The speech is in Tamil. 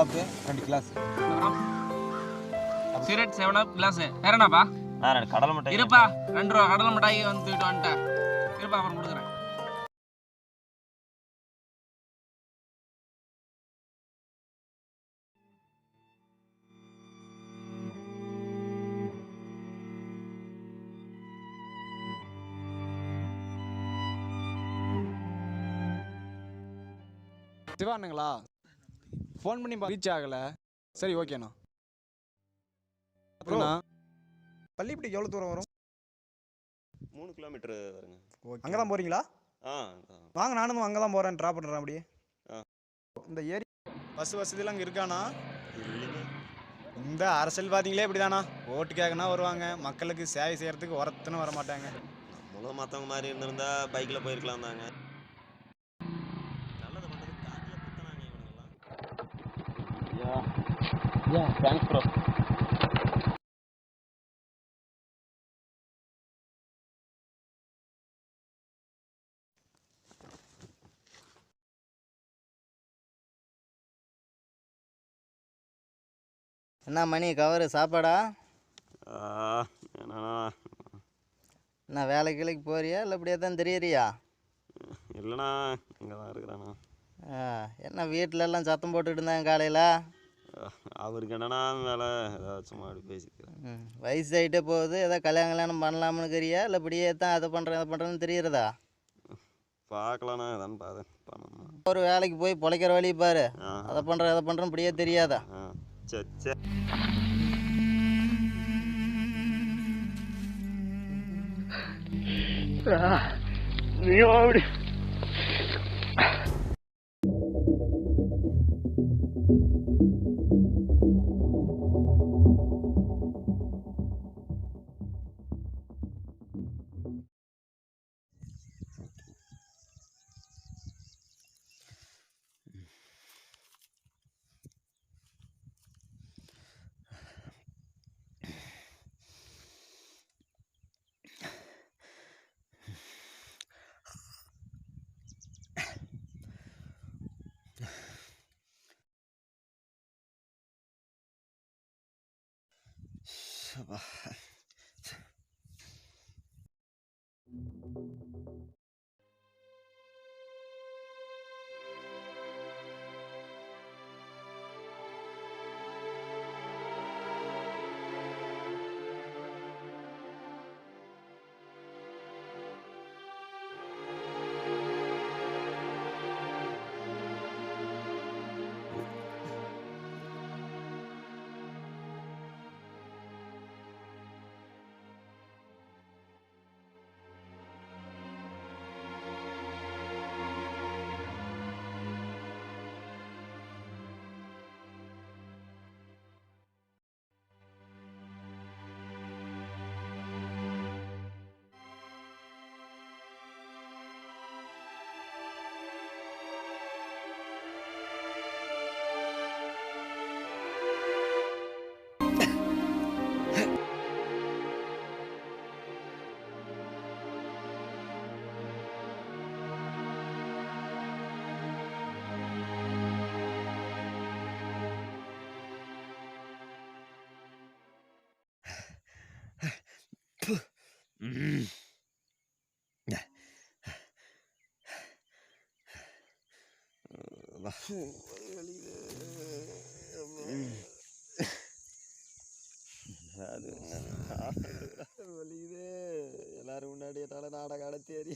அப் 2 கிளாஸ். சிகரெட் 7 அப் கிளாஸ். வேற என்னப்பா? நான் கடலை மிட்டாய் இருப்பா 2 ரூபா கடலை மிட்டாய் வந்துட்டு வந்துட்டேன். இருப்பா அப்புறம் கொடுக்குறேன். சிவானுங்களா ஃபோன் பண்ணி ரீச் ஆகலை. சரி ஓகேண்ணா. அப்புறம்ண்ணா பள்ளிப்பட்டிக்கு எவ்வளோ தூரம் வரும்? 3 கிலோமீட்டர் வருங்க. அங்கே தான் போகிறீங்களா? வாங்க, நானும் அங்கே தான் போகிறேன். ட்ராப் பண்ணுறேன் அப்படியே. இந்த ஏரி பஸ் வசதியெல்லாம் அங்கே இருக்காண்ணா? இந்த அரசியல்வாதிகளே இப்படி தானா, ஓட்டு கேட்கனா வருவாங்க, மக்களுக்கு சேவை செய்கிறதுக்கு ஒருத்தனும் வர மாட்டாங்க. நம்மளும் மற்றவங்க மாதிரி இருந்திருந்தா பைக்கில் போயிருக்கலாம் தாங்க. நல்லது பண்ணுறது காட்டில் குத்தனாங்க இவனுங்கெல்லாம். Thanks bro. என்ன மணி கவரு சாப்பாடா? என்ன வேலைக்கு போறியா இல்லை இப்படியே தான் தெரியறியா? இல்லைண்ணா இங்கே தான் இருக்கிறாண்ணா. என்ன வீட்டிலலாம் சத்தம் போட்டுக்கிட்டு இருந்தாங்க காலையில்? அவருக்கு என்னன்னா வேலை ஏதாச்சும் அப்படி பேசிக்கிறேன். வயசாகிட்டே போகுது, ஏதோ கல்யாணம் பண்ணலாம்னு இருக்கிறியா இல்லை இப்படியே தான் அதை பண்ணுறேன் இதை பண்ணுறேன்னு தெரியுறதா? பார்க்கலாண்ணா எதான்னு பண்ணணும். ஒரு வேலைக்கு போய் பொழைக்கிற வழியை பாரு. அதை பண்ணுறேன் இதை பண்ணுறேன்னு இப்படியே தெரியாதா? சரி சரி. நீயும் அப்படி வலிக்குது. எல்லாரும் முன்னாடி என்னால் நாடகம் அடத்தேரி